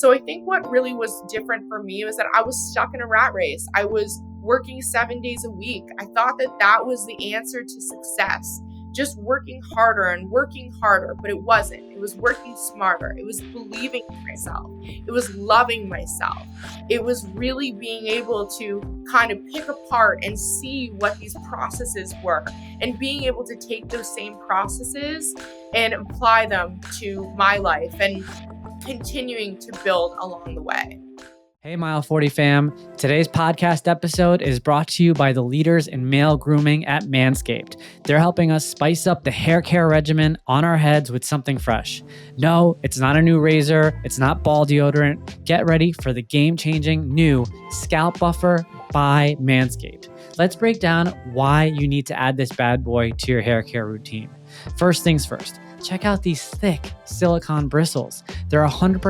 So I think what really was different for me was that I was stuck in a rat race. I was working 7 days a week. I thought that that was the answer to success, just working harder and working harder, but it wasn't. It was working smarter. It was believing in myself. It was loving myself. It was really being able to kind of pick apart and see what these processes were and being able to take those same processes and apply them to my life and continuing to build along the way. Hey, Mile 40 fam. Today's podcast episode is brought to you by the leaders in male grooming at Manscaped. They're helping us spice up the hair care regimen on our heads with something fresh. No, it's not a new razor. It's not ball deodorant. Get ready for the game-changing new Scalp Buffer by Manscaped. Let's break down why you need to add this bad boy to your hair care routine. First things first. Check out these thick silicone bristles. They're 100%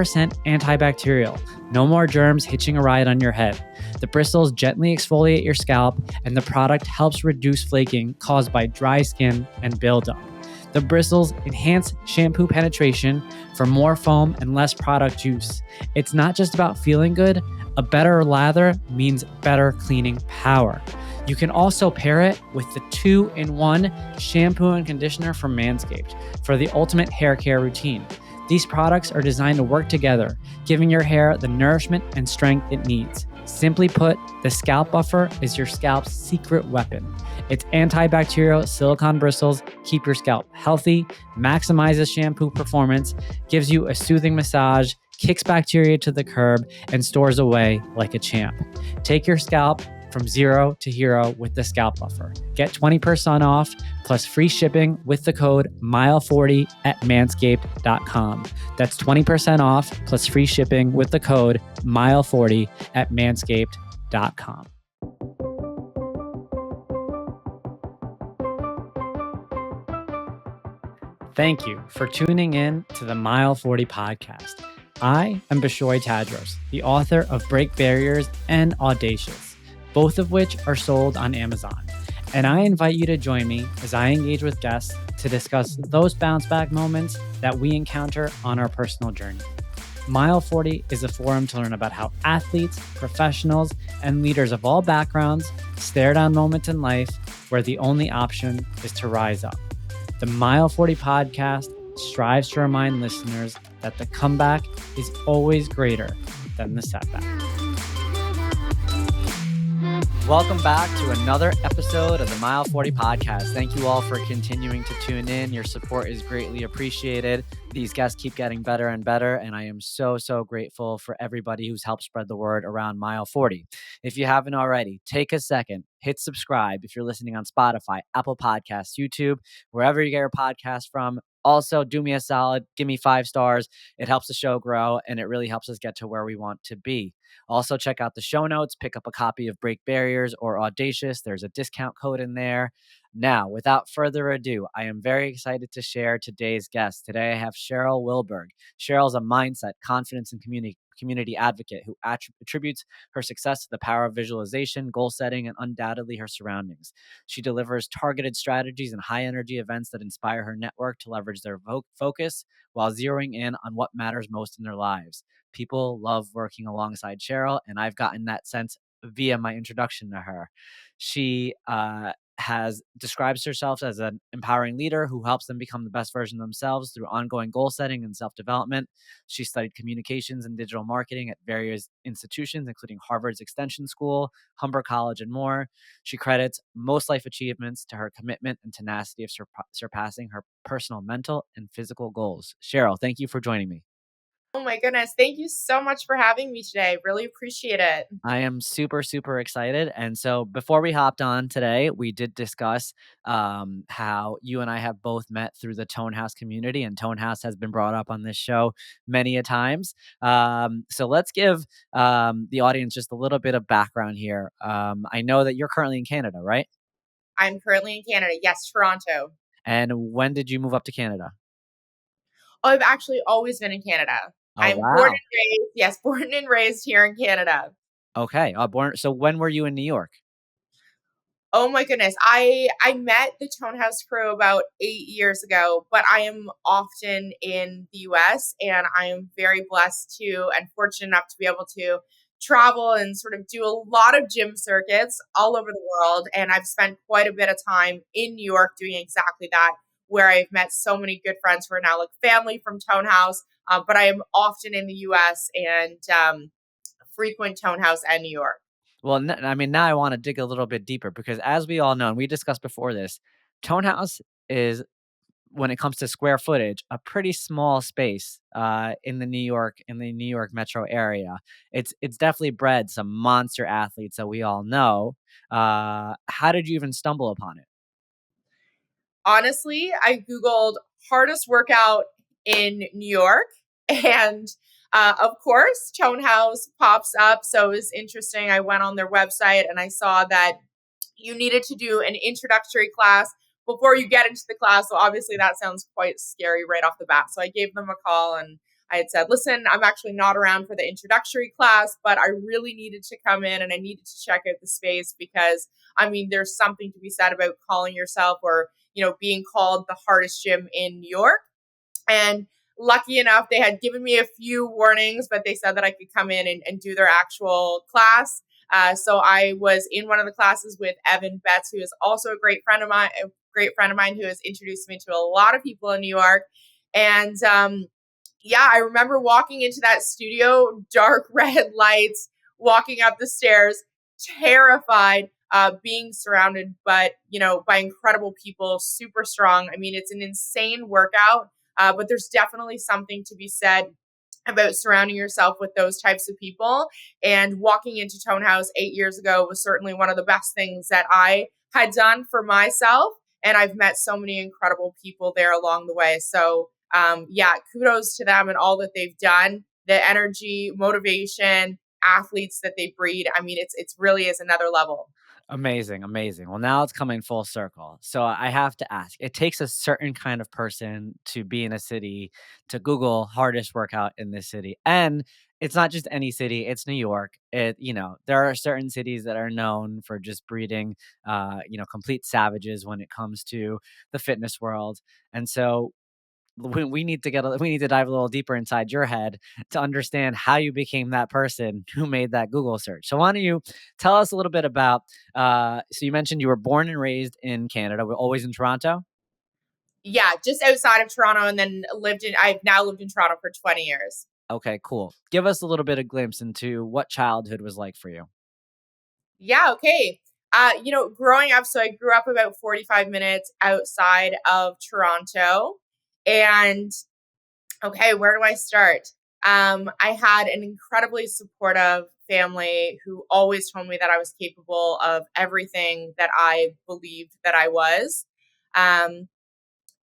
antibacterial. No more germs hitching a ride on your head. The bristles gently exfoliate your scalp, and the product helps reduce flaking caused by dry skin and buildup. The bristles enhance shampoo penetration for more foam and less product juice. It's not just about feeling good. A better lather means better cleaning power. You can also pair it with the 2-in-1 shampoo and conditioner from Manscaped for the ultimate hair care routine. These products are designed to work together, giving your hair the nourishment and strength it needs. Simply put, the Scalp Buffer is your scalp's secret weapon. Its antibacterial silicone bristles keep your scalp healthy, maximizes shampoo performance, gives you a soothing massage, kicks bacteria to the curb, and stores away like a champ. Take your scalp from zero to hero with the Scalp Buffer. Get 20% off plus free shipping with the code MILE40 at manscaped.com. That's 20% off plus free shipping with the code MILE40 at manscaped.com. Thank you for tuning in to the Mile 40 podcast. I am Bishoy Tadros, the author of Break Barriers and Audacious, both of which are sold on Amazon. And I invite you to join me as I engage with guests to discuss those bounce back moments that we encounter on our personal journey. Mile 40 is a forum to learn about how athletes, professionals, and leaders of all backgrounds stare down moments in life where the only option is to rise up. The Mile 40 podcast strives to remind listeners that the comeback is always greater than the setback. Welcome back to another episode of the Mile 40 podcast. Thank you all for continuing to tune in. Your support is greatly appreciated. These guests keep getting better and better, and I am so grateful for everybody who's helped spread the word around Mile 40. If you haven't already, take a second, hit subscribe if you're listening on Spotify, Apple Podcasts, YouTube, wherever you get your podcast from. Also, do me a solid, give me 5 stars. It helps the show grow, and it really helps us get to where we want to be. Also, check out the show notes, pick up a copy of Break Barriers or Audacious. There's a discount code in there. Now, without further ado, I am very excited to share today's guest. Today, I have Cheryl Willberg. Cheryl's a mindset, confidence, and community advocate who attributes her success to the power of visualization, goal setting, and undoubtedly her surroundings. She delivers targeted strategies and high-energy events that inspire her network to leverage their focus while zeroing in on what matters most in their lives. People love working alongside Cheryl, and I've gotten that sense via my introduction to her. She describes herself as an empowering leader who helps them become the best version of themselves through ongoing goal setting and self-development. She studied communications and digital marketing at various institutions, including Harvard's Extension School, Humber College, and more. She credits most life achievements to her commitment and tenacity of surpassing her personal, mental, and physical goals. Cheryl, thank you for joining me. Oh my goodness. Thank you so much for having me today. Really appreciate it. I am super excited. And so before we hopped on today, we did discuss how you and I have both met through the Tone House community, and Tone House has been brought up on this show many a times. So let's give the audience just a little bit of background here. I know that you're currently in Canada, right? I'm currently in Canada. Yes, Toronto. And when did you move up to Canada? Oh, I've actually always been in Canada. Oh, I'm wow. born and raised here in Canada. Okay. So when were you in New York? Oh my goodness. I met the Tone House crew about 8 years ago, but I am often in the US and I am very blessed to and fortunate enough to be able to travel and sort of do a lot of gym circuits all over the world. And I've spent quite a bit of time in New York doing exactly that, where I've met so many good friends who are now like family from Tone House. But I am often in the US and frequent Tone House and New York. Well, I mean, now I want to dig a little bit deeper because as we all know, and we discussed before this, Tone House is, when it comes to square footage, a pretty small space in the New York metro area. It's definitely bred some monster athletes that we all know. How did you even stumble upon it? Honestly, I Googled hardest workout in New York. And of course, Tone House pops up. So it was interesting. I went on their website and I saw that you needed to do an introductory class before you get into the class. So obviously that sounds quite scary right off the bat. So I gave them a call and I had said, listen, I'm actually not around for the introductory class, but I really needed to come in and I needed to check out the space because I mean, there's something to be said about calling yourself or, being called the hardest gym in New York. And lucky enough, they had given me a few warnings, but they said that I could come in and do their actual class. So I was in one of the classes with Evan Betts, who is also a great friend of mine who has introduced me to a lot of people in New York. And yeah, I remember walking into that studio, dark red lights, walking up the stairs, terrified, being surrounded, but by incredible people, super strong. I mean, it's an insane workout, but there's definitely something to be said about surrounding yourself with those types of people. And walking into Tone House 8 years ago was certainly one of the best things that I had done for myself. And I've met so many incredible people there along the way. So, yeah, kudos to them and all that they've done. The energy, motivation, athletes that they breed. I mean, it's really is another level. Amazing, amazing. Well, now it's coming full circle. So I have to ask, it takes a certain kind of person to be in a city, to Google hardest workout in this city. And it's not just any city, it's New York. There are certain cities that are known for just breeding complete savages when it comes to the fitness world. And so we need to we need to dive a little deeper inside your head to understand how you became that person who made that Google search. So why don't you tell us a little bit about so you mentioned you were born and raised in Canada, we're always in Toronto. Yeah, just outside of Toronto, and then I've now lived in Toronto for 20 years. Okay, cool. Give us a little bit of glimpse into what childhood was like for you. Yeah, okay. Growing up, so I grew up about 45 minutes outside of Toronto. And okay, where do I start? I had an incredibly supportive family who always told me that I was capable of everything that I believed that I was. Um,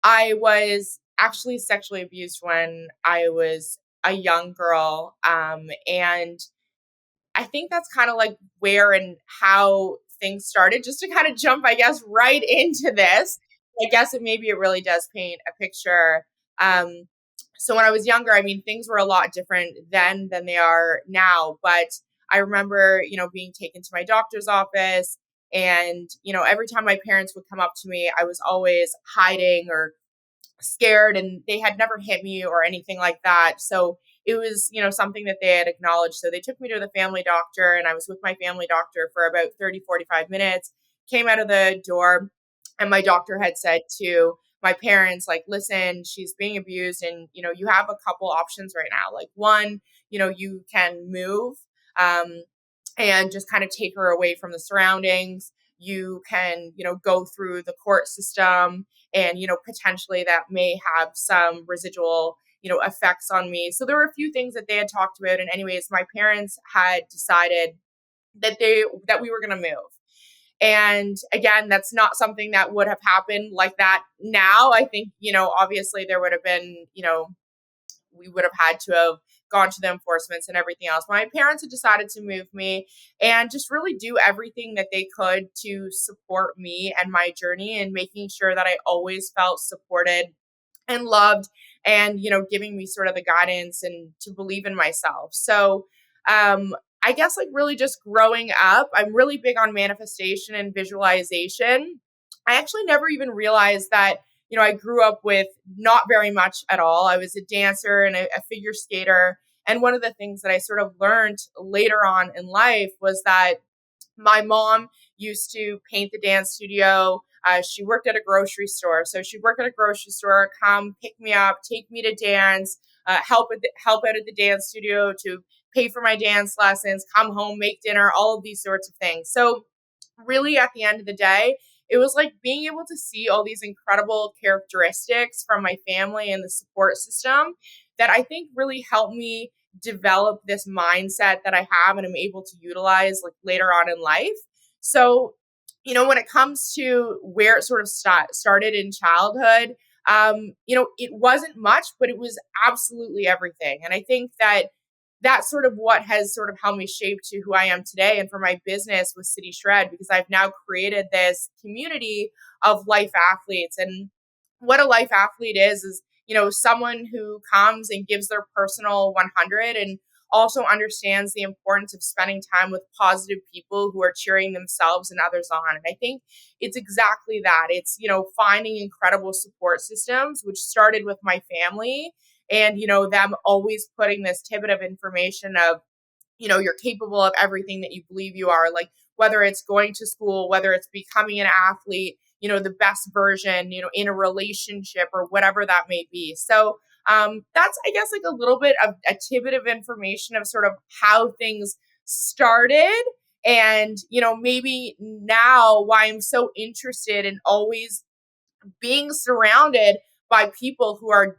I was actually sexually abused when I was a young girl. And I think that's kind of like where and how things started. Just to kind of jump, I guess, right into this. I guess it really does paint a picture. Um, so when I was younger, I mean, things were a lot different then than they are now. But I remember, being taken to my doctor's office. And, every time my parents would come up to me, I was always hiding or scared, and they had never hit me or anything like that. So it was, something that they had acknowledged. So they took me to the family doctor and I was with my family doctor for about 30-45 minutes, came out of the door, and my doctor had said to my parents, like, listen, she's being abused and, you have a couple options right now. Like one, you can move, um, and just kind of take her away from the surroundings. You can, go through the court system and, potentially that may have some residual, effects on me. So there were a few things that they had talked about. And anyways, my parents had decided that we were going to move. And again, that's not something that would have happened like that now. I think, obviously there would have been, we would have had to have gone to the enforcements and everything else. My parents had decided to move me and just really do everything that they could to support me and my journey and making sure that I always felt supported and loved and, giving me sort of the guidance and to believe in myself. So, I guess like really just growing up, I'm really big on manifestation and visualization. I actually never even realized that, I grew up with not very much at all. I was a dancer and a figure skater. And one of the things that I sort of learned later on in life was that my mom used to paint the dance studio. She worked at a grocery store. So she'd work at a grocery store, come pick me up, take me to dance, help out at the dance studio to pay for my dance lessons, come home, make dinner, all of these sorts of things. So really at the end of the day, it was like being able to see all these incredible characteristics from my family and the support system that I think really helped me develop this mindset that I have and I'm able to utilize like later on in life. So, when it comes to where it sort of started in childhood, it wasn't much, but it was absolutely everything. And I think that that's sort of what has sort of helped me shape to who I am today and for my business with City Shred, because I've now created this community of life athletes. And what a life athlete is, someone who comes and gives their personal 100 and also understands the importance of spending time with positive people who are cheering themselves and others on. And I think it's exactly that. It's, finding incredible support systems, which started with my family and, them always putting this tidbit of information of, you're capable of everything that you believe you are, like whether it's going to school, whether it's becoming an athlete, the best version, in a relationship or whatever that may be. So that's, I guess, like a little bit of a tidbit of information of sort of how things started. And, maybe now why I'm so interested in always being surrounded by people who are,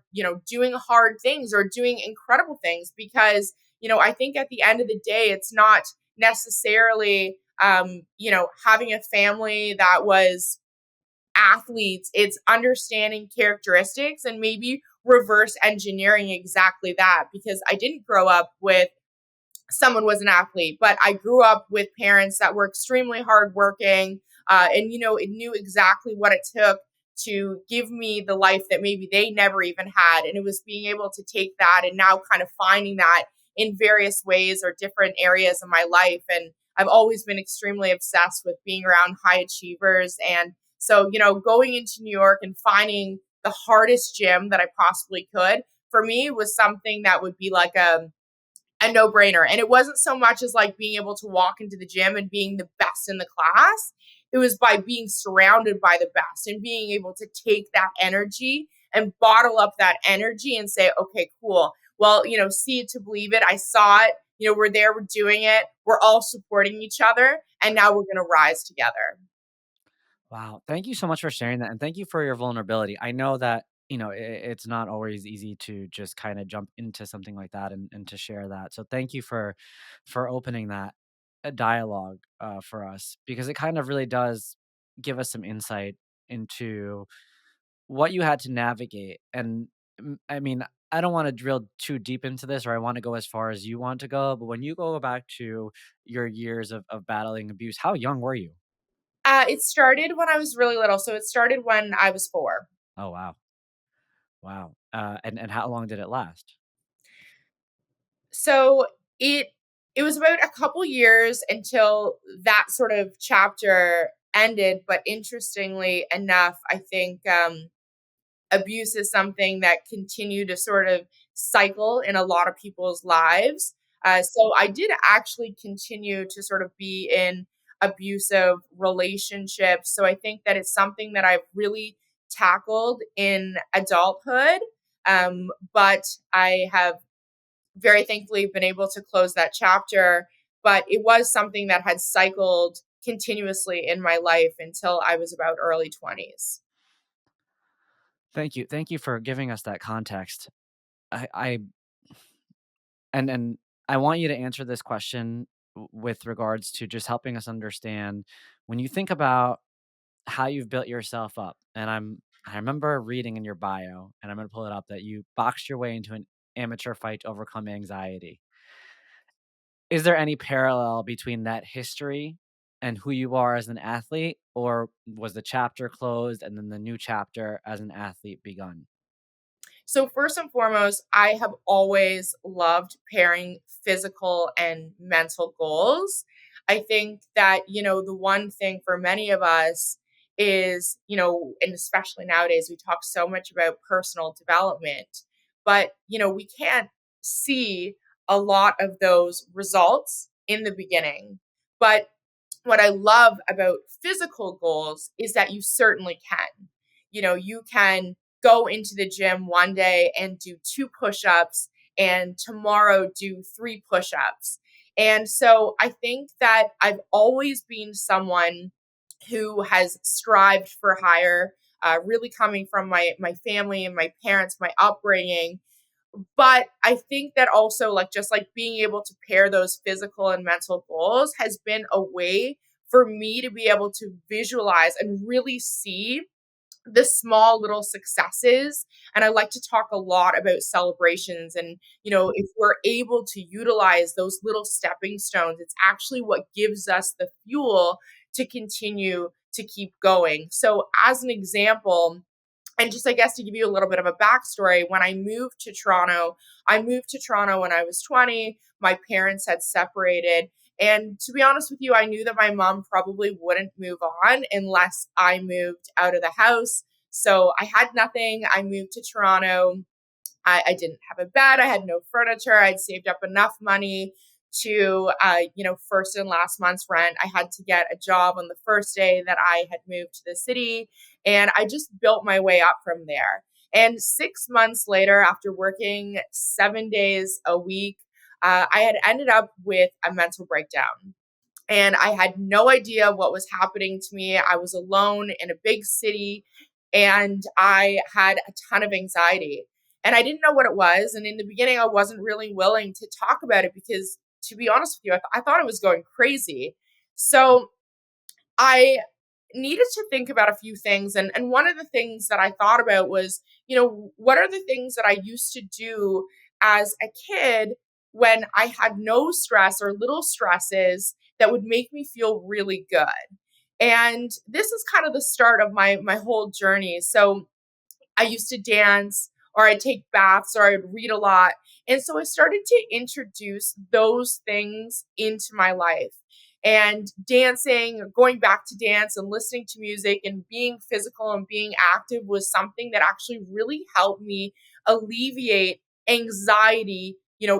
doing hard things or doing incredible things, because, I think at the end of the day, it's not necessarily, having a family that was athletes. It's understanding characteristics and maybe reverse engineering exactly that, because I didn't grow up with someone was an athlete, but I grew up with parents that were extremely hardworking, and it knew exactly what it took to give me the life that maybe they never even had. And it was being able to take that and now kind of finding that in various ways or different areas of my life. And I've always been extremely obsessed with being around high achievers. And so, going into New York and finding the hardest gym that I possibly could for me was something that would be like a no-brainer. And it wasn't so much as like being able to walk into the gym and being the best in the class. It was by being surrounded by the best and being able to take that energy and bottle up that energy and say, okay, cool. Well, see it to believe it. I saw it. We're there, we're doing it. We're all supporting each other. And now we're going to rise together. Wow. Thank you so much for sharing that. And thank you for your vulnerability. I know that, it's not always easy to just kind of jump into something like that and to share that. So thank you for opening that dialogue for us, because it kind of really does give us some insight into what you had to navigate. And I mean, I don't want to drill too deep into this, or I want to go as far as you want to go. But when you go back to your years of battling abuse, how young were you? It started when I was really little. So it started when I was 4. Oh, wow. Wow. And how long did it last? So it it was about a couple years until that sort of chapter ended. But interestingly enough, I think abuse is something that continued to sort of cycle in a lot of people's lives. So I did actually continue to sort of be in abusive relationships. So I think that it's something that I've really tackled in adulthood. But I have very thankfully been able to close that chapter. But it was something that had cycled continuously in my life until I was about early 20s. Thank you. Thank you for giving us that context. I and I want you to answer this question with regards to just helping us understand when you think about how you've built yourself up. And I remember reading in your bio, and I'm going to pull it up, that you boxed your way into an amateur fight to overcome anxiety. Is there any parallel between that history and who you are as an athlete, or was the chapter closed and then the new chapter as an athlete begun? So first and foremost, I have always loved pairing physical and mental goals. I think that, the one thing for many of us is, and especially nowadays, we talk so much about personal development, but, we can't see a lot of those results in the beginning. But what I love about physical goals is that you certainly can. You can go into the gym one day and do 2 push-ups and tomorrow do 3 push-ups. And so I think that I've always been someone who has strived for higher, really coming from my family and my parents, my upbringing. But I think that also, like, just like being able to pair those physical and mental goals has been a way for me to be able to visualize and really see the small little successes. And I like to talk a lot about celebrations. And, if we're able to utilize those little stepping stones, it's actually what gives us the fuel to continue to keep going. So, as an example, and just, I guess, to give you a little bit of a backstory, when I moved to Toronto when I was 20. My parents had separated. And to be honest with you, I knew that my mom probably wouldn't move on unless I moved out of the house. So I had nothing. I moved to Toronto. I didn't have a bed. I had no furniture. I'd saved up enough money to, first and last month's rent. I had to get a job on the first day that I had moved to the city. And I just built my way up from there. And 6 months later, after working 7 days a week, I had ended up with a mental breakdown. And I had no idea what was happening to me. I was alone in a big city and I had a ton of anxiety. And I didn't know what it was. And in the beginning, I wasn't really willing to talk about it because, to be honest with you, I thought it was going crazy. So I needed to think about a few things. And one of the things that I thought about was, what are the things that I used to do as a kid when I had no stress or little stresses that would make me feel really good? And this is kind of the start of my whole journey. So I used to dance, or I'd take baths, or I'd read a lot. And so I started to introduce those things into my life. And dancing, going back to dance and listening to music and being physical and being active was something that actually really helped me alleviate anxiety,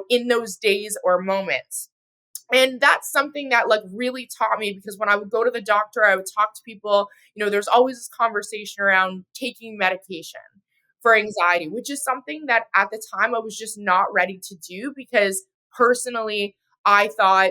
in those days or moments. And that's something that, like, really taught me, because when I would go to the doctor, I would talk to people, there's always this conversation around taking medication for anxiety, which is something that at the time I was just not ready to do, because personally, I thought,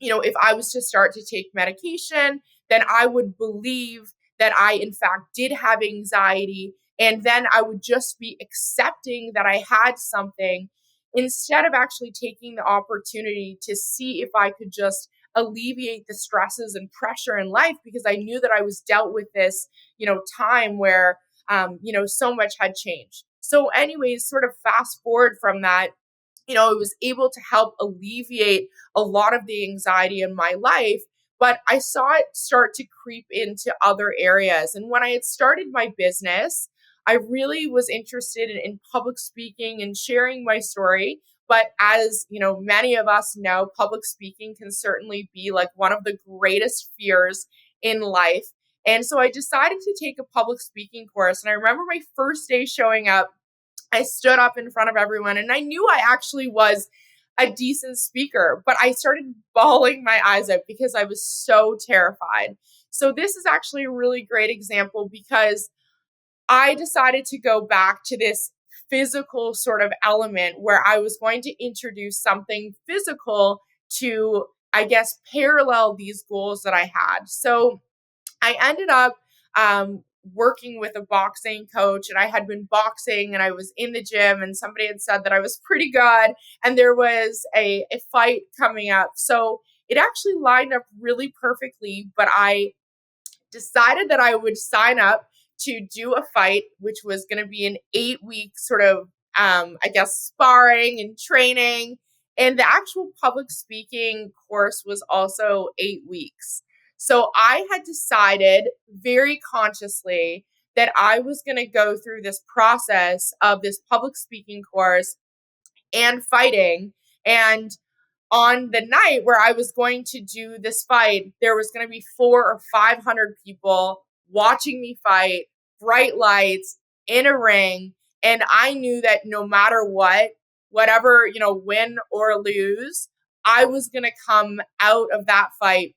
if I was to start to take medication, then I would believe that I, in fact, did have anxiety. And then I would just be accepting that I had something instead of actually taking the opportunity to see if I could just alleviate the stresses and pressure in life, because I knew that I was dealt with this, time where, so much had changed. So, anyways, sort of fast forward from that, I was able to help alleviate a lot of the anxiety in my life, but I saw it start to creep into other areas. And when I had started my business, I really was interested in public speaking and sharing my story. But as many of us know, public speaking can certainly be like one of the greatest fears in life. And so I decided to take a public speaking course. And I remember my first day showing up, I stood up in front of everyone and I knew I actually was a decent speaker, but I started bawling my eyes out because I was so terrified. So this is actually a really great example, because I decided to go back to this physical sort of element where I was going to introduce something physical to, I guess, parallel these goals that I had. So I ended up working with a boxing coach, and I had been boxing and I was in the gym, and somebody had said that I was pretty good and there was a fight coming up. So it actually lined up really perfectly, but I decided that I would sign up to do a fight, which was going to be an 8 week sort of, I guess, sparring and training. And the actual public speaking course was also 8 weeks. So I had decided very consciously that I was going to go through this process of this public speaking course and fighting. And on the night where I was going to do this fight, there was going to be 400 or 500 people watching me fight, bright lights in a ring. And I knew that no matter what, whatever, win or lose, I was going to come out of that fight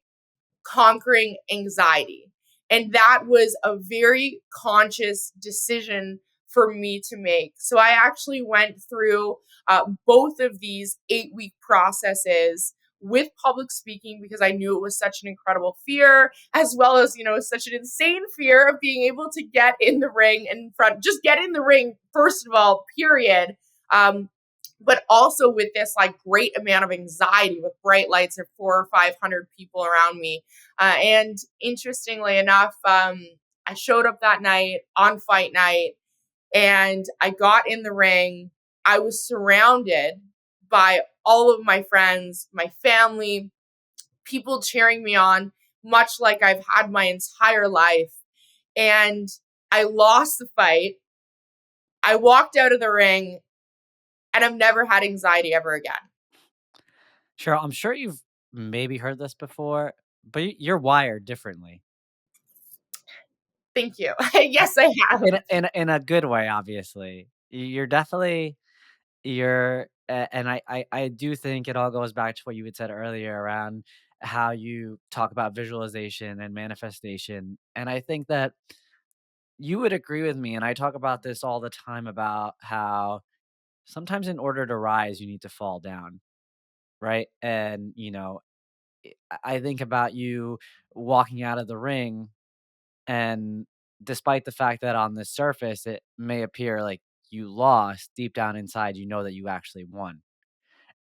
conquering anxiety. And that was a very conscious decision for me to make. So I actually went through both of these 8-week processes with public speaking because I knew it was such an incredible fear, as well as, such an insane fear of being able to get in the ring just get in the ring, first of all, period. But also with this like great amount of anxiety with bright lights and 400 or 500 people around me. And interestingly enough, I showed up that night on fight night and I got in the ring. I was surrounded by all of my friends, my family, people cheering me on, much like I've had my entire life. And I lost the fight. I walked out of the ring and I've never had anxiety ever again. Cheryl, I'm sure you've maybe heard this before, but you're wired differently. Thank you. Yes, I have. In a good way, obviously. You're definitely and I do think it all goes back to what you had said earlier around how you talk about visualization and manifestation. And I think that you would agree with me, and I talk about this all the time about how sometimes in order to rise, you need to fall down, right? And, I think about you walking out of the ring, and despite the fact that on the surface it may appear like you lost, deep down inside, you know that you actually won.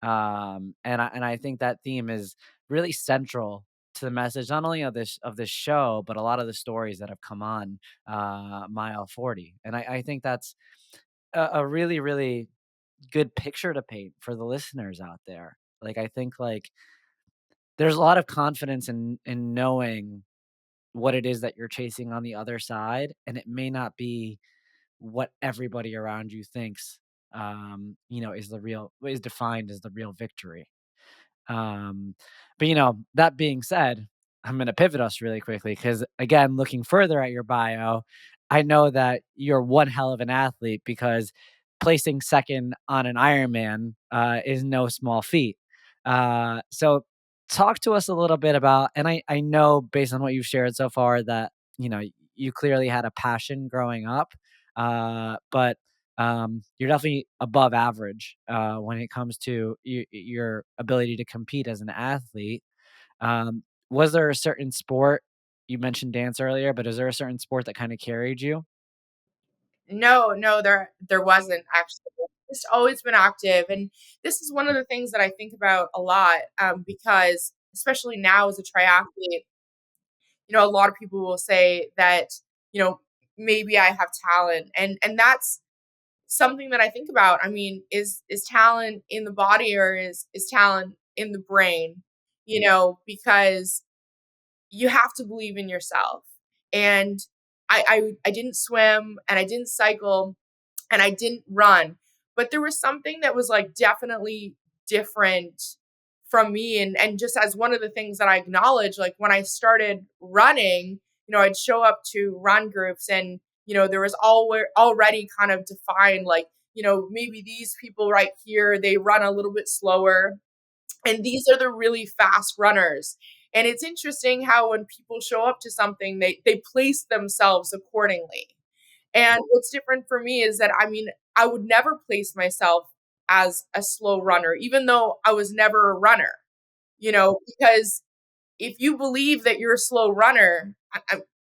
And I think that theme is really central to the message, not only of this show, but a lot of the stories that have come on Mile 40. And I think that's a really, really good picture to paint for the listeners out there. Like I think like there's a lot of confidence in knowing what it is that you're chasing on the other side, and it may not be what everybody around you thinks is defined as the real victory. Um, but that being said, I'm going to pivot us really quickly because, again, looking further at your bio, I know that you're one hell of an athlete because placing second on an Ironman is no small feat. So, talk to us a little bit about, and I know based on what you've shared so far that you clearly had a passion growing up, but you're definitely above average when it comes to your ability to compete as an athlete. Was there a certain sport? You mentioned dance earlier, but is there a certain sport that kind of carried you? No, there wasn't actually. Just always been active, and this is one of the things that I think about a lot because, especially now as a triathlete, a lot of people will say that you know maybe I have talent, and that's something that I think about. I mean, is talent in the body or is talent in the brain? Because you have to believe in yourself. And I didn't swim and I didn't cycle and I didn't run, but there was something that was like definitely different from me. And just as one of the things that I acknowledge, like when I started running, I'd show up to run groups and, there was already kind of defined, like, maybe these people right here, they run a little bit slower and these are the really fast runners. And it's interesting how when people show up to something, they place themselves accordingly. And what's different for me is that, I mean, I would never place myself as a slow runner, even though I was never a runner, because if you believe that you're a slow runner,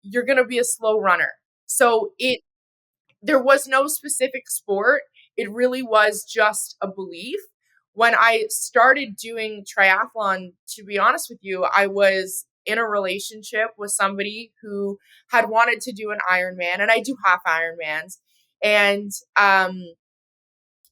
you're going to be a slow runner. So there was no specific sport. It really was just a belief. When I started doing triathlon, to be honest with you, I was in a relationship with somebody who had wanted to do an Ironman, and I do half Ironmans. And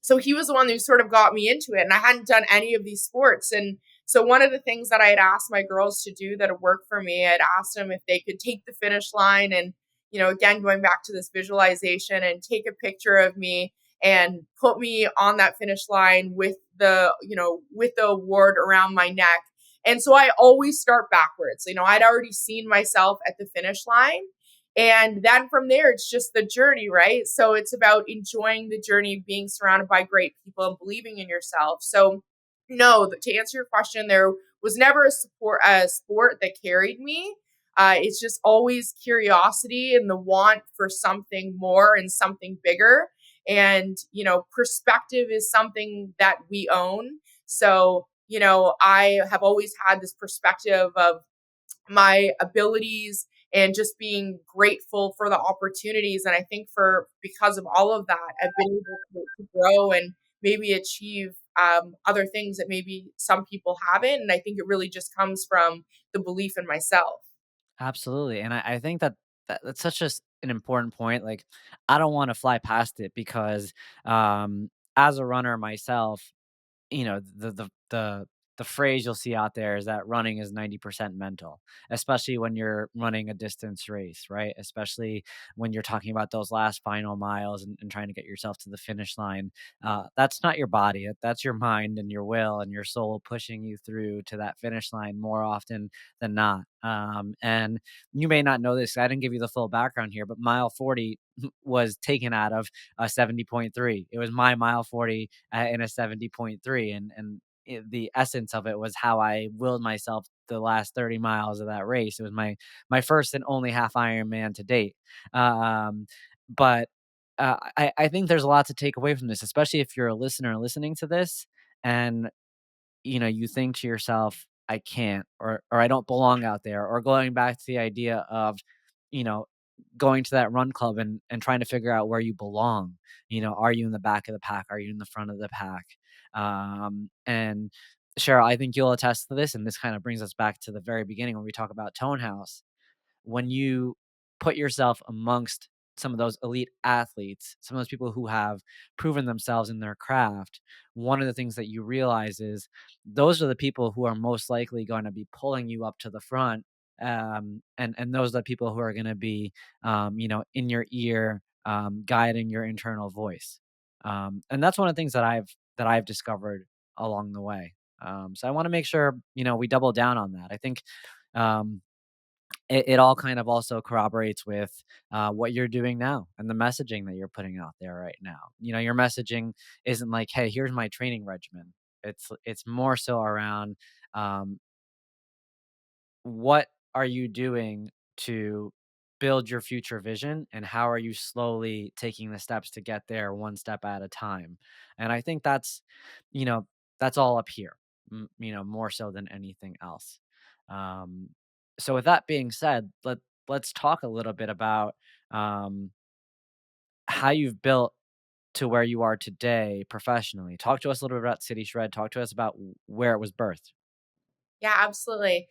so he was the one who sort of got me into it, and I hadn't done any of these sports. And so one of the things that I had asked my girls to do that had worked for me, I'd asked them if they could take the finish line and again, going back to this visualization, and take a picture of me and put me on that finish line with the award around my neck. And so I always start backwards. I'd already seen myself at the finish line. And then from there, it's just the journey, right? So it's about enjoying the journey, being surrounded by great people and believing in yourself. So no, to answer your question, there was never a sport that carried me. It's just always curiosity and the want for something more and something bigger. And, perspective is something that we own. So, I have always had this perspective of my abilities and just being grateful for the opportunities. And I think because of all of that, I've been able to grow and maybe achieve other things that maybe some people haven't. And I think it really just comes from the belief in myself. Absolutely. And I think that's such an important point. Like, I don't want to fly past it because as a runner myself, the phrase you'll see out there is that running is 90% mental, especially when you're running a distance race, right? Especially when you're talking about those last final miles and trying to get yourself to the finish line. That's not your body. That's your mind and your will and your soul pushing you through to that finish line more often than not. And you may not know this. I didn't give you the full background here, but mile 40 was taken out of a 70.3. It was my mile 40 in a 70.3, the essence of it was how I willed myself the last 30 miles of that race. It was my first and only half Ironman to date. Um, but I think there's a lot to take away from this, especially if you're a listener listening to this, and you think to yourself, I can't, or I don't belong out there, or going back to the idea of, you know, going to that run club and trying to figure out where you belong. Are you in the back of the pack? Are you in the front of the pack? And Cheryl, I think you'll attest to this, and this kind of brings us back to the very beginning when we talk about Tone House. When you put yourself amongst some of those elite athletes, some of those people who have proven themselves in their craft, one of the things that you realize is those are the people who are most likely going to be pulling you up to the front. And those are the people who are going to be, in your ear, guiding your internal voice. And that's one of the things that I've discovered along the way. So I want to make sure, we double down on that. I think, um, it all kind of also corroborates with what you're doing now and the messaging that you're putting out there right now. Your messaging isn't like, "Hey, here's my training regimen." It's more so around, um, what are you doing to build your future vision, and how are you slowly taking the steps to get there one step at a time. And I think you know that's all up here, more so than anything else. um, so with that being said, let's talk a little bit about um, how you've built to where you are today professionally. Talk to us a little bit about City Shred. Talk to us about where it was birthed. Yeah, absolutely.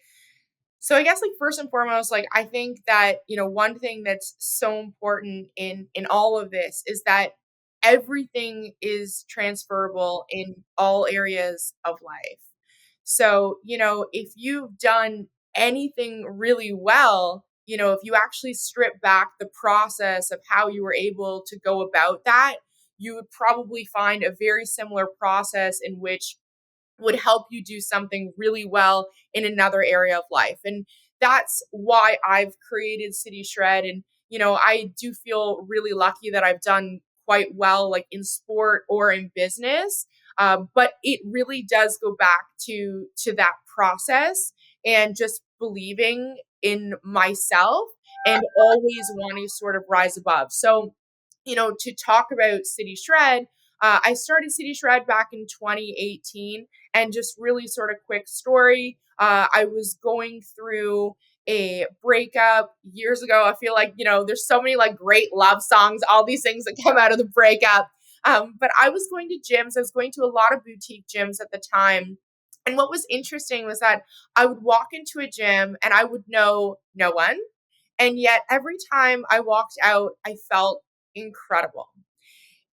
So I guess, like, first and foremost, like, I think that, one thing that's so important in all of this is that everything is transferable in all areas of life. So, if you've done anything really well, if you actually strip back the process of how you were able to go about that, you would probably find a very similar process in which would help you do something really well in another area of life. And that's why I've created City Shred. And, I do feel really lucky that I've done quite well, like in sport or in business. But it really does go back to that process and just believing in myself and always wanting to sort of rise above. So, to talk about City Shred, I started City Shred back in 2018. And just really sort of quick story, I was going through a breakup years ago. I feel like, there's so many like great love songs, all these things that come out of the breakup. But I was going to gyms. I was going to a lot of boutique gyms at the time. And what was interesting was that I would walk into a gym and I would know no one. And yet every time I walked out, I felt incredible.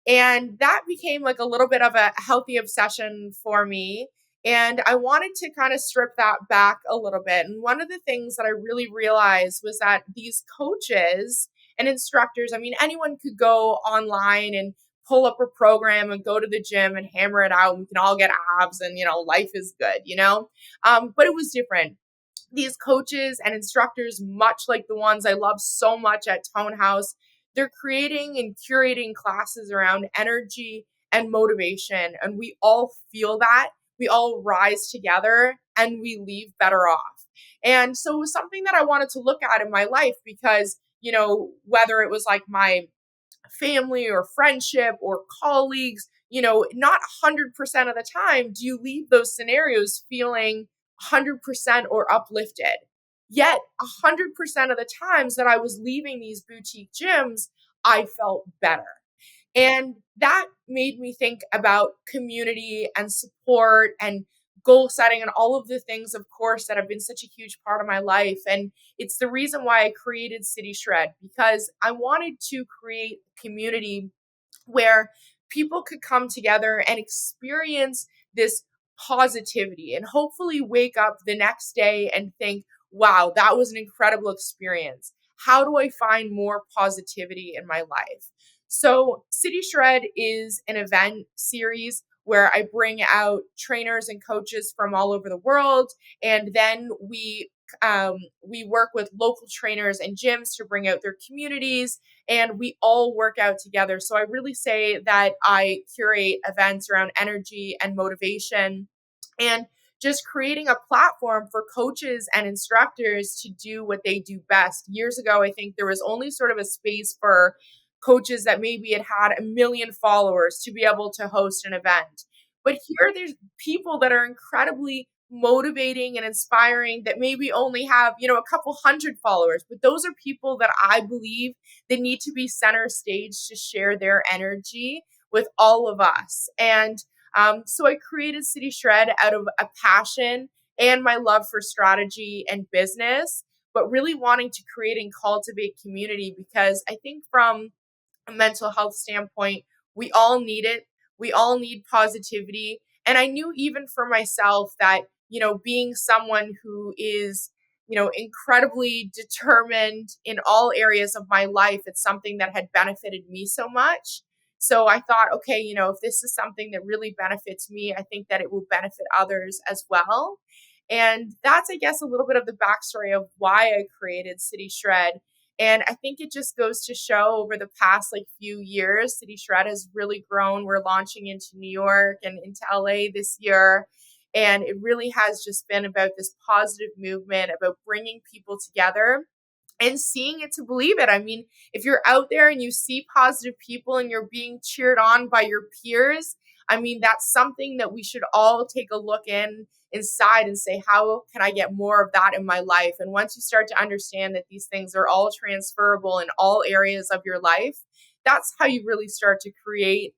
And that became like a little bit of a healthy obsession for me. And I wanted to kind of strip that back a little bit. And one of the things that I really realized was that these coaches and instructors. I mean, anyone could go online and pull up a program and go to the gym and hammer it out. And we can all get abs and, life is good, but it was different. These coaches and instructors, much like the ones I love so much at Tone House, they're creating and curating classes around energy and motivation. And we all feel that. We all rise together and we leave better off. And so it was something that I wanted to look at in my life because, whether it was like my family or friendship or colleagues, not 100% of the time do you leave those scenarios feeling 100% or uplifted. Yet 100% of the times that I was leaving these boutique gyms, I felt better. And that made me think about community and support and goal setting and all of the things, of course, that have been such a huge part of my life. And it's the reason why I created City Shred, because I wanted to create a community where people could come together and experience this positivity and hopefully wake up the next day and think, wow, that was an incredible experience. How do I find more positivity in my life? So, City Shred is an event series where I bring out trainers and coaches from all over the world, and then we work with local trainers and gyms to bring out their communities, and we all work out together. So I really say that I curate events around energy and motivation, and just creating a platform for coaches and instructors to do what they do best. Years ago, I think there was only sort of a space for coaches that maybe had 1 million followers to be able to host an event. But here, there's people that are incredibly motivating and inspiring that maybe only have, a couple hundred followers. But those are people that I believe that need to be center stage to share their energy with all of us. And so I created City Shred out of a passion and my love for strategy and business, but really wanting to create and cultivate community, because I think from a mental health standpoint, we all need it. We all need positivity. And I knew even for myself that, being someone who is, incredibly determined in all areas of my life, it's something that had benefited me so much. So I thought, okay, if this is something that really benefits me, I think that it will benefit others as well. And that's, I guess, a little bit of the backstory of why I created City Shred. And I think it just goes to show over the past few years, City Shred has really grown. We're launching into New York and into LA this year. And it really has just been about this positive movement, about bringing people together and seeing it to believe it. I mean, if you're out there and you see positive people and you're being cheered on by your peers, I mean, that's something that we should all take a look inside and say, how can I get more of that in my life? And once you start to understand that these things are all transferable in all areas of your life, that's how you really start to create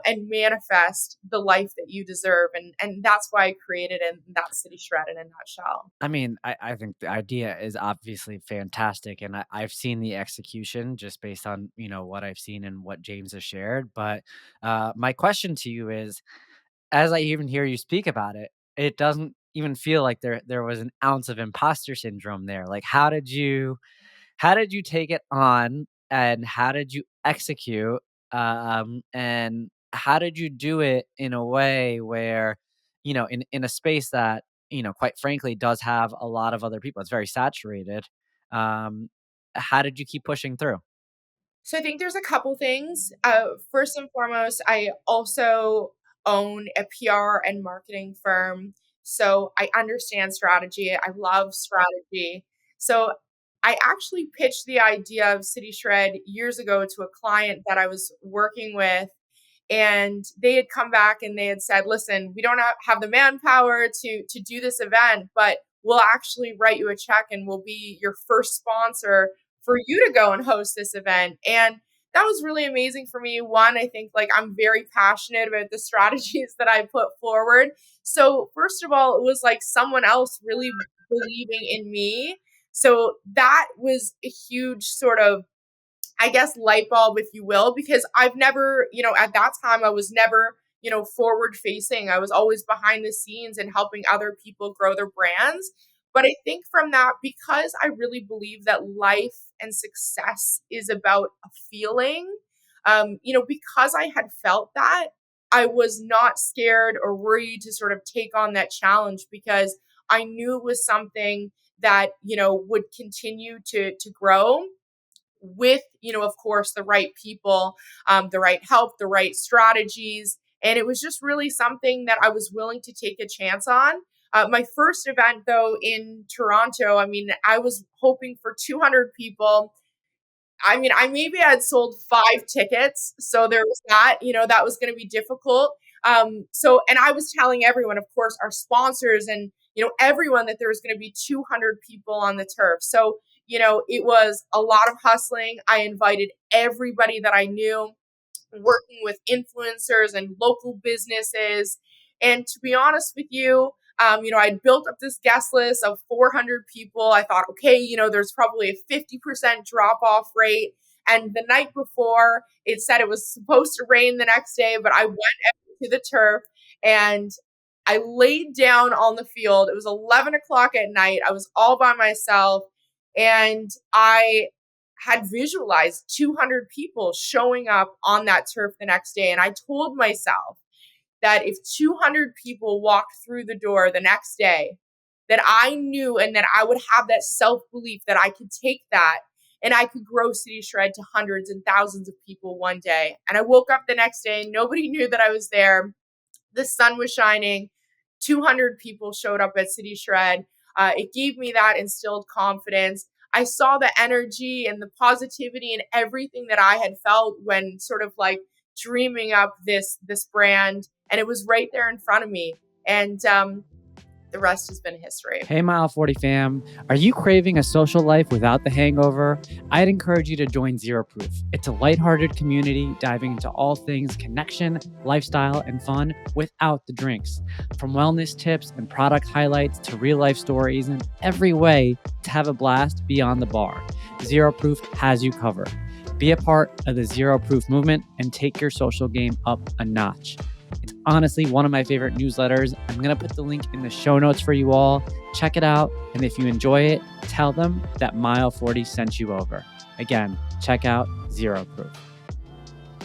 and manifest the life that you deserve. And that's why I created and that City Shred in a nutshell. I mean, I think the idea is obviously fantastic, and I've seen the execution just based on what I've seen and what James has shared. But my question to you is, as I even hear you speak about it, it doesn't even feel like there was an ounce of imposter syndrome there. Like, how did you take it on, and how did you execute, and how did you do it in a way where, in a space that, quite frankly, does have a lot of other people, it's very saturated. um, how did you keep pushing through? So I think there's a couple things. First and foremost, I also own a PR and marketing firm. So I understand strategy. I love strategy. So I actually pitched the idea of City Shred years ago to a client that I was working with, and they had come back and they had said, listen, we don't have the manpower to do this event, but we'll actually write you a check and we'll be your first sponsor for you to go and host this event. And that was really amazing for me. One, I think I'm very passionate about the strategies that I put forward. So first of all, it was like someone else really believing in me. So that was a huge sort of, I guess, light bulb, if you will, because I've never, at that time, I was never, forward facing. I was always behind the scenes and helping other people grow their brands. But I think from that, because I really believe that life and success is about a feeling, because I had felt that, I was not scared or worried to sort of take on that challenge because I knew it was something that, would continue to grow with, of course, the right people, the right help, the right strategies. And it was just really something that I was willing to take a chance on. My first event, though, in Toronto, I was hoping for 200 people. I maybe had sold 5 tickets. So there was that, that was going to be difficult. And I was telling everyone, of course, our sponsors and, everyone that there was going to be 200 people on the turf. So, it was a lot of hustling. I invited everybody that I knew, working with influencers and local businesses. And to be honest with you, I'd built up this guest list of 400 people. I thought, okay, there's probably a 50% drop off rate. And the night before, it said it was supposed to rain the next day, but I went to the turf and I laid down on the field. It was 11 o'clock at night. I was all by myself and I had visualized 200 people showing up on that turf the next day. And I told myself that if 200 people walked through the door the next day, that I knew and that I would have that self-belief that I could take that and I could grow City Shred to hundreds and thousands of people one day. And I woke up the next day and nobody knew that I was there. The sun was shining. 200 people showed up at City Shred. It gave me that instilled confidence. I saw the energy and the positivity and everything that I had felt when sort of like dreaming up this brand, and it was right there in front of me. And the rest has been history. Hey, Mile 40 fam. Are you craving a social life without the hangover? I'd encourage you to join Zero Proof. It's a lighthearted community diving into all things connection, lifestyle, and fun without the drinks. From wellness tips and product highlights to real life stories and every way to have a blast beyond the bar, Zero Proof has you covered. Be a part of the Zero Proof movement and take your social game up a notch. It's honestly one of my favorite newsletters. I'm going to put the link in the show notes for you all. Check it out. And if you enjoy it, tell them that Mile 40 sent you over. Again, check out Zero Proof.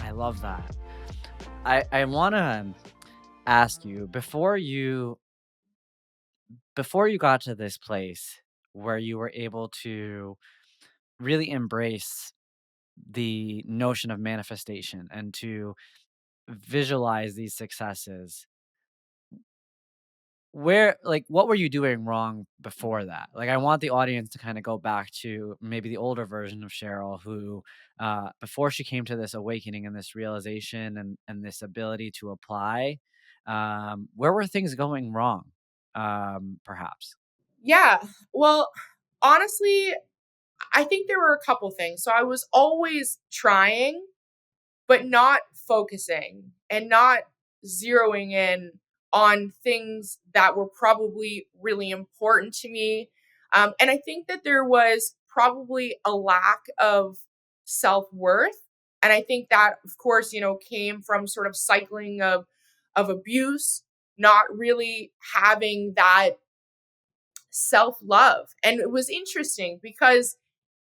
I love that. I want to ask you, before you got to this place where you were able to really embrace the notion of manifestation and to visualize these successes, what were you doing wrong before that? Like, I want the audience to kind of go back to maybe the older version of Cheryl who, before she came to this awakening and this realization and this ability to apply, where were things going wrong? Perhaps. Yeah. Well, honestly, I think there were a couple things. So I was always trying, but not focusing and not zeroing in on things that were probably really important to me. And I think that there was probably a lack of self worth. And I think that, of course, came from sort of cycling of abuse, not really having that self love. And it was interesting because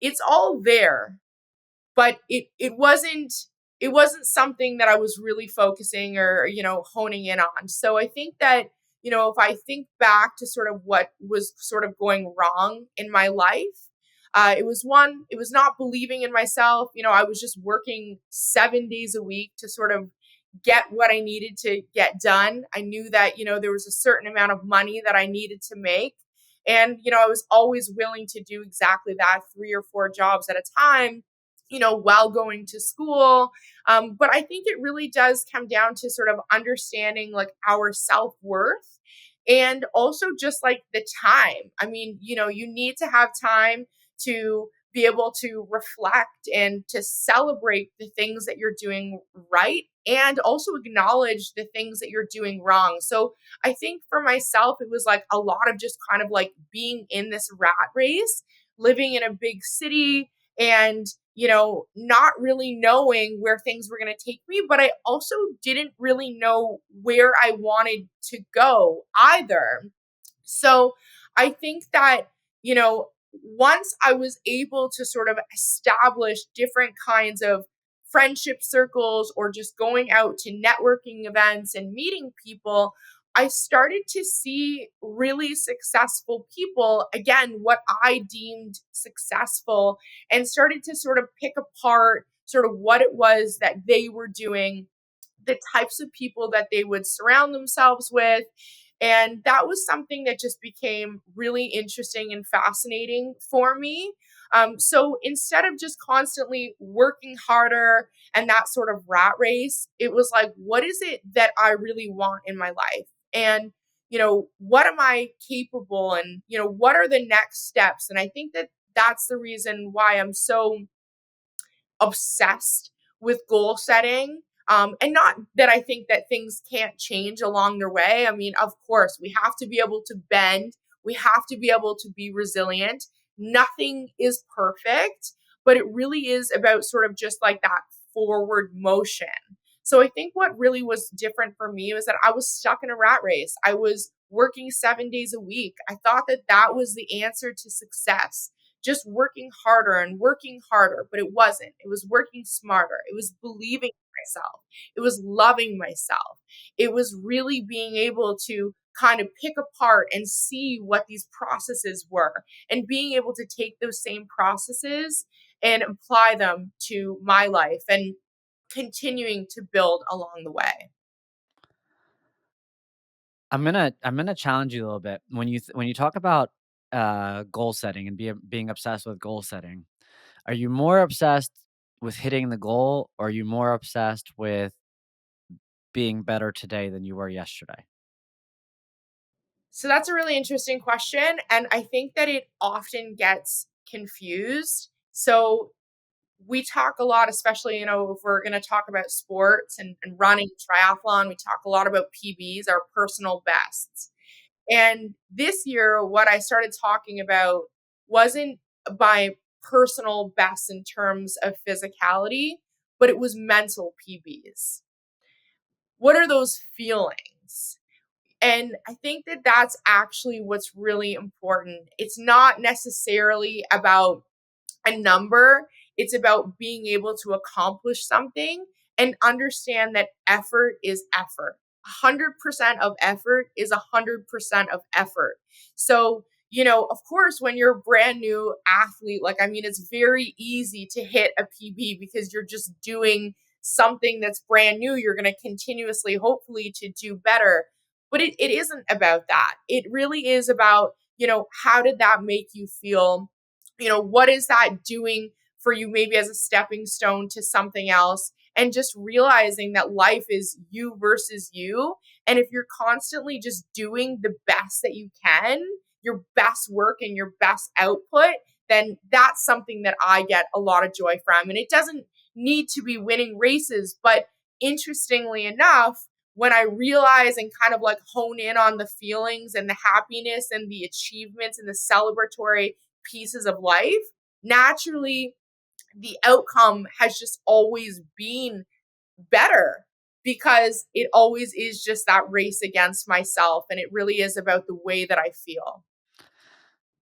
it's all there, but it wasn't something that I was really focusing or honing in on. So I think that if I think back to sort of what was sort of going wrong in my life, it was not believing in myself. I was just working 7 days a week to sort of get what I needed to get done. I knew that there was a certain amount of money that I needed to make, and I was always willing to do exactly that, 3 or 4 jobs at a time, while going to school. But I think it really does come down to sort of understanding like our self-worth and also just like the time. You need to have time to be able to reflect and to celebrate the things that you're doing right and also acknowledge the things that you're doing wrong. So I think for myself, it was like a lot of just kind of like being in this rat race, living in a big city and not really knowing where things were going to take me, but I also didn't really know where I wanted to go either. So I think that, once I was able to sort of establish different kinds of friendship circles or just going out to networking events and meeting people, I started to see really successful people, again, what I deemed successful, and started to sort of pick apart sort of what it was that they were doing, the types of people that they would surround themselves with. And that was something that just became really interesting and fascinating for me. So instead of just constantly working harder and that sort of rat race, it was like, what is it that I really want in my life? And, what am I capable? And, what are the next steps? And I think that that's the reason why I'm so obsessed with goal setting. And not that I think that things can't change along the way. I mean, of course, we have to be able to bend, we have to be able to be resilient. Nothing is perfect, but it really is about sort of just like that forward motion. So I think what really was different for me was that I was stuck in a rat race. I was working 7 days a week. I thought that that was the answer to success, just working harder and working harder, but it wasn't. It was working smarter. It was believing in myself. It was loving myself. It was really being able to kind of pick apart and see what these processes were and being able to take those same processes and apply them to my life and continuing to build along the way. I'm gonna challenge you a little bit when you talk about goal setting and being obsessed with goal setting. Are you more obsessed with hitting the goal, or are you more obsessed with being better today than you were yesterday? So that's a really interesting question. And I think that it often gets confused. So we talk a lot, especially, if we're going to talk about sports and running triathlon, we talk a lot about PBs, our personal bests. And this year, what I started talking about wasn't my personal best in terms of physicality, but it was mental PBs. What are those feelings? And I think that that's actually what's really important. It's not necessarily about a number, it's about being able to accomplish something and understand that effort is effort. 100% of effort is 100% of effort. So, of course, when you're a brand new athlete, like, I mean, it's very easy to hit a PB because you're just doing something that's brand new. You're going to continuously, hopefully, to do better. But it isn't about that. It really is about, how did that make you feel? What is that doing for you, maybe as a stepping stone to something else? And just realizing that life is you versus you. And if you're constantly just doing the best that you can, your best work and your best output, then that's something that I get a lot of joy from. And it doesn't need to be winning races, but interestingly enough, when I realize and kind of like hone in on the feelings and the happiness and the achievements and the celebratory pieces of life, naturally the outcome has just always been better because it always is just that race against myself. And it really is about the way that I feel.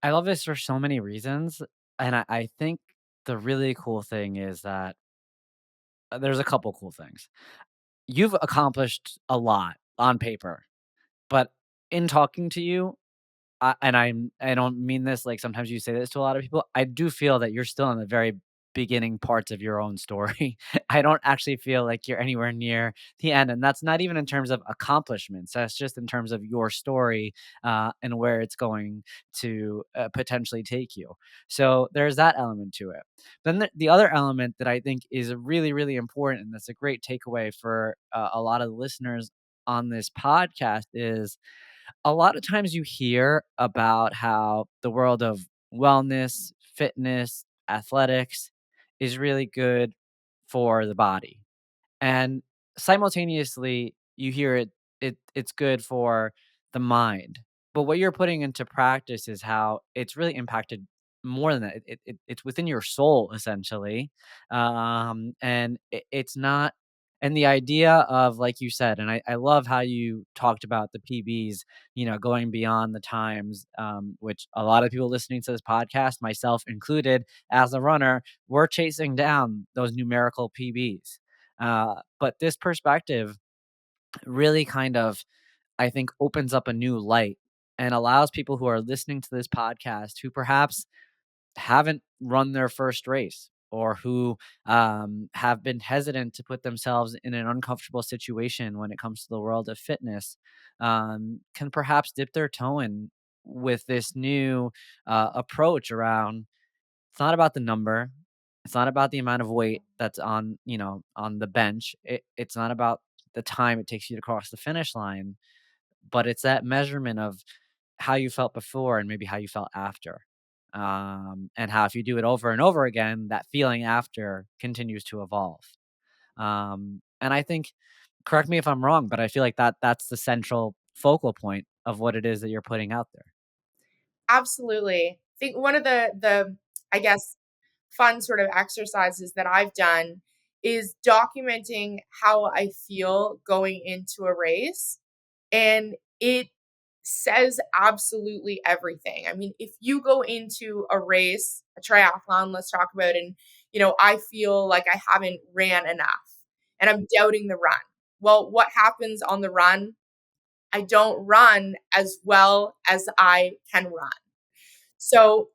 I love this for so many reasons, and I think the really cool thing is that there's a couple cool things. You've accomplished a lot on paper, but in talking to you, I don't mean this like sometimes you say this to a lot of people. I do feel that you're still in the very beginning parts of your own story. I don't actually feel like you're anywhere near the end, and that's not even in terms of accomplishments. That's just in terms of your story and where it's going to potentially take you. So there's that element to it. Then the other element that I think is really, really important, and that's a great takeaway for a lot of the listeners on this podcast is a lot of times you hear about how the world of wellness, fitness, athletics is really good for the body. And simultaneously you hear it's good for the mind. But what you're putting into practice is how it's really impacted more than that. It's within your soul essentially. And it's not And the idea of, like you said, and I love how you talked about the PBs, going beyond the times, which a lot of people listening to this podcast, myself included, as a runner, we're chasing down those numerical PBs. But this perspective really kind of, I think, opens up a new light and allows people who are listening to this podcast who perhaps haven't run their first race or who have been hesitant to put themselves in an uncomfortable situation when it comes to the world of fitness, can perhaps dip their toe in with this new approach around, it's not about the number, it's not about the amount of weight that's on, on the bench, it's not about the time it takes you to cross the finish line, but it's that measurement of how you felt before and maybe how you felt after. And how if you do it over and over again, that feeling after continues to evolve. And I think, correct me if I'm wrong, but I feel like that's the central focal point of what it is that you're putting out there. Absolutely. I think one of the I guess fun sort of exercises that I've done is documenting how I feel going into a race. And it says absolutely everything. I mean, if you go into a race, a triathlon, let's talk about, and I feel like I haven't ran enough and I'm doubting the run. Well, what happens on the run? I don't run as well as I can run. So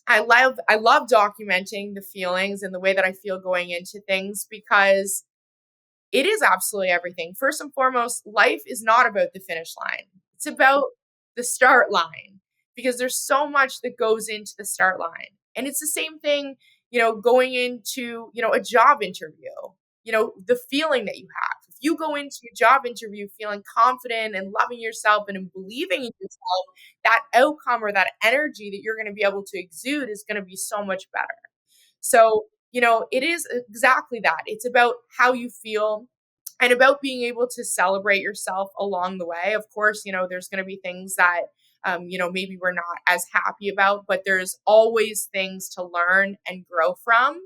I love documenting the feelings and the way that I feel going into things because it is absolutely everything. First and foremost, life is not about the finish line. It's about the start line because there's so much that goes into the start line. And it's the same thing, going into, a job interview, the feeling that you have. If you go into a job interview feeling confident and loving yourself and believing in yourself, that outcome or that energy that you're going to be able to exude is going to be so much better. So, it is exactly that. It's about how you feel and about being able to celebrate yourself along the way. Of course, there's going to be things that, maybe we're not as happy about, but there's always things to learn and grow from.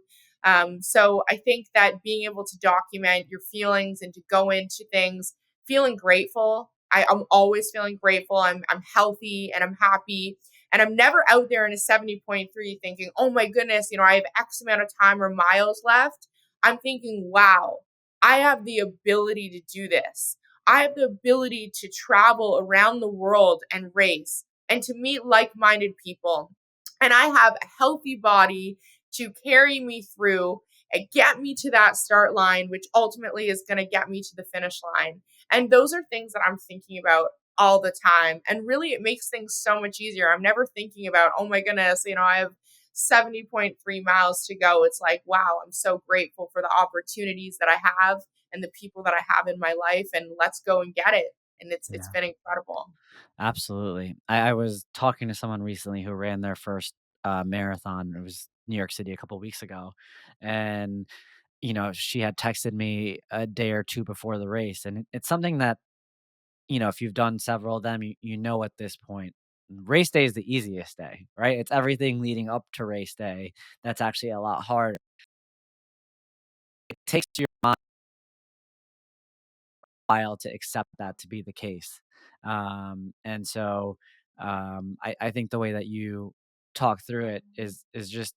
So I think that being able to document your feelings and to go into things feeling grateful. I'm always feeling grateful. I'm healthy and I'm happy. And I'm never out there in a 70.3 thinking, oh my goodness, I have X amount of time or miles left. I'm thinking, wow, I have the ability to do this. I have the ability to travel around the world and race and to meet like minded people. And I have a healthy body to carry me through and get me to that start line, which ultimately is going to get me to the finish line. And those are things that I'm thinking about all the time. And really, it makes things so much easier. I'm never thinking about, oh my goodness, I have 70.3 miles to go. It's like, wow, I'm so grateful for the opportunities that I have and the people that I have in my life. And let's go and get it. And it's Yeah, been incredible. absolutely. I was talking to someone recently who ran their first marathon. It was New York City a couple weeks ago. And she had texted me a day or two before the race, and it's something that, if you've done several of them, you know at this point, race day is the easiest day, right? It's everything leading up to race day that's actually a lot harder. It takes your while to accept that to be the case. And so I think the way that you talk through it is just,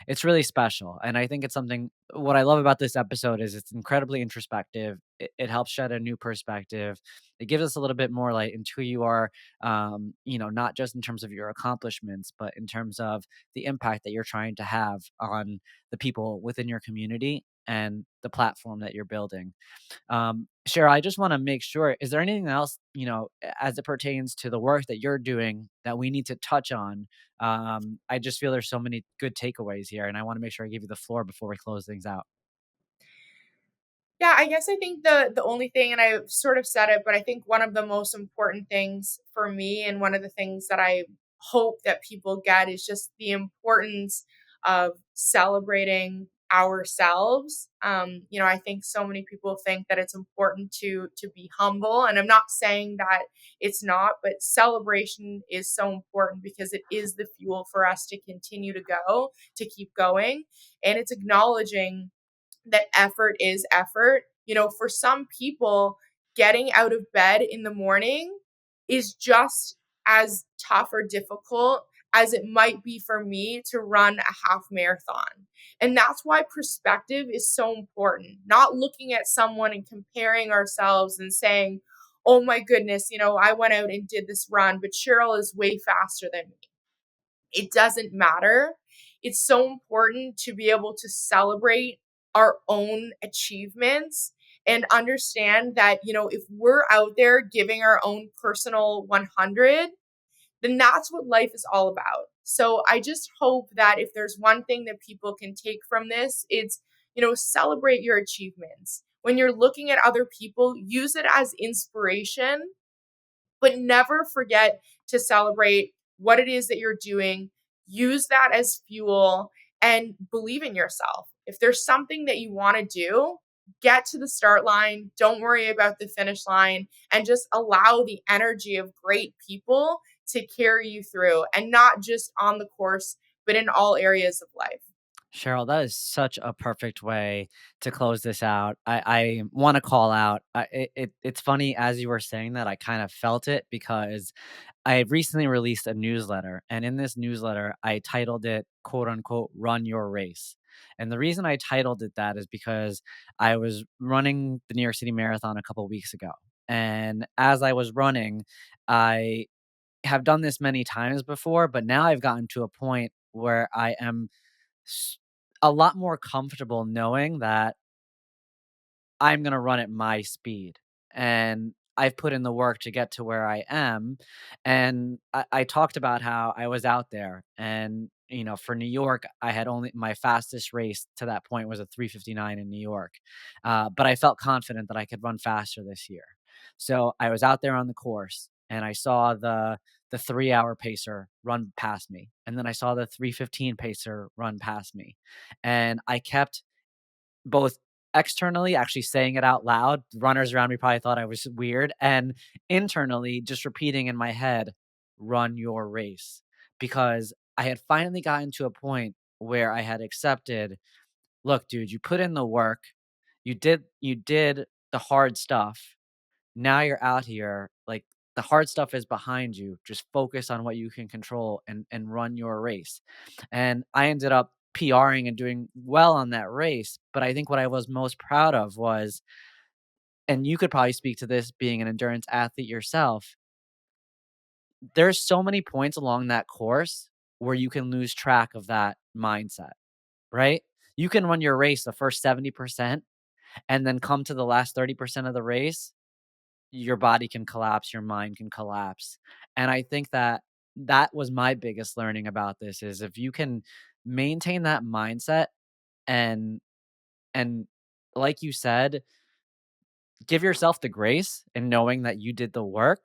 it's really special. And I think it's something, what I love about this episode is it's incredibly introspective. It helps shed a new perspective. It gives us a little bit more light into who you are, not just in terms of your accomplishments, but in terms of the impact that you're trying to have on the people within your community and the platform that you're building. Cheryl, I just want to make sure, is there anything else, as it pertains to the work that you're doing that we need to touch on? I just feel there's so many good takeaways here, and I want to make sure I give you the floor before we close things out. Yeah, I guess I think the only thing, and I sort of said it, but I think one of the most important things for me, and one of the things that I hope that people get, is just the importance of celebrating ourselves. I think so many people think that it's important to be humble, and I'm not saying that it's not, but celebration is so important because it is the fuel for us to continue to keep going, and it's acknowledging that effort is effort. For some people, getting out of bed in the morning is just as tough or difficult as it might be for me to run a half marathon. And that's why perspective is so important. Not looking at someone and comparing ourselves and saying, oh my goodness, I went out and did this run, but Cheryl is way faster than me. It doesn't matter. It's so important to be able to celebrate our own achievements and understand that, if we're out there giving our own personal 100, then that's what life is all about. So I just hope that if there's one thing that people can take from this, it's, celebrate your achievements. When you're looking at other people, use it as inspiration, but never forget to celebrate what it is that you're doing. Use that as fuel and believe in yourself. If there's something that you want to do, get to the start line. Don't worry about the finish line and just allow the energy of great people to carry you through, and not just on the course, but in all areas of life. Cheryl, that is such a perfect way to close this out. I want to call out. It's funny as you were saying that, I kind of felt it because I recently released a newsletter, and in this newsletter, I titled it "quote unquote Run Your Race." And the reason I titled it that is because I was running the New York City Marathon a couple weeks ago, and as I was running, I have done this many times before, but now I've gotten to a point where I am s- a lot more comfortable knowing that I'm gonna run at my speed, and I've put in the work to get to where I am, and I talked about how I was out there, and, for New York, I had only my fastest race to that point was a 3:59 in New York, but I felt confident that I could run faster this year. So, I was out there on the course, and I saw the 3-hour pacer run past me, and then I saw the 3:15 pacer run past me, and I kept both externally actually saying it out loud. Runners around me probably thought I was weird, and internally just repeating in my head, "Run your race," because I had finally gotten to a point where I had accepted, "Look, dude, you put in the work. You did the hard stuff. Now you're out here, like, the hard stuff is behind you. Just focus on what you can control and run your race." And I ended up PRing and doing well on that race, but I think what I was most proud of was, and you could probably speak to this being an endurance athlete yourself, there's so many points along that course where you can lose track of that mindset, right? You can run your race the first 70% and then come to the last 30% of the race, your body can collapse, your mind can collapse. And I think that that was my biggest learning about this is if you can maintain that mindset and and like you said, give yourself the grace in knowing that you did the work,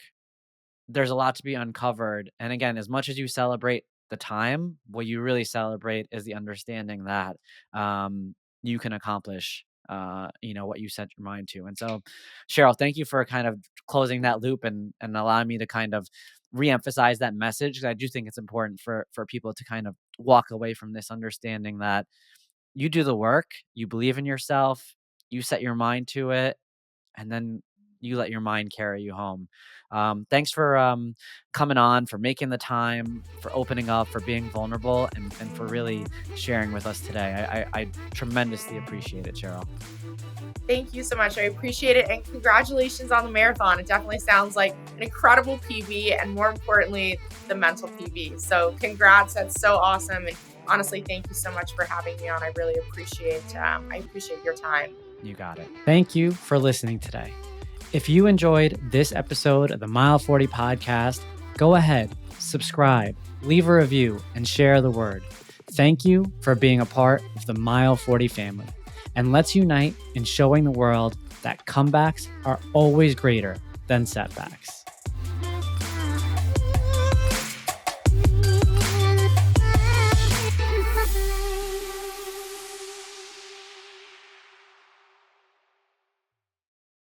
there's a lot to be uncovered. And again, as much as you celebrate the time, what you really celebrate is the understanding that you can accomplish what you set your mind to. And so, Cheryl, thank you for kind of closing that loop and allowing me to kind of reemphasize that message, because I do think it's important for people to kind of walk away from this understanding that you do the work, you believe in yourself, you set your mind to it, and then you let your mind carry you home. Thanks for coming on, for making the time, for opening up, for being vulnerable, and for really sharing with us today. I tremendously appreciate it, Cheryl. Thank you so much. I appreciate it. And congratulations on the marathon. It definitely sounds like an incredible PB, and more importantly, the mental PB. So congrats. That's so awesome. And honestly, thank you so much for having me on. I really appreciate your time. You got it. Thank you for listening today. If you enjoyed this episode of the Mile 40 podcast, go ahead, subscribe, leave a review, and share the word. Thank you for being a part of the Mile 40 family. And let's unite in showing the world that comebacks are always greater than setbacks.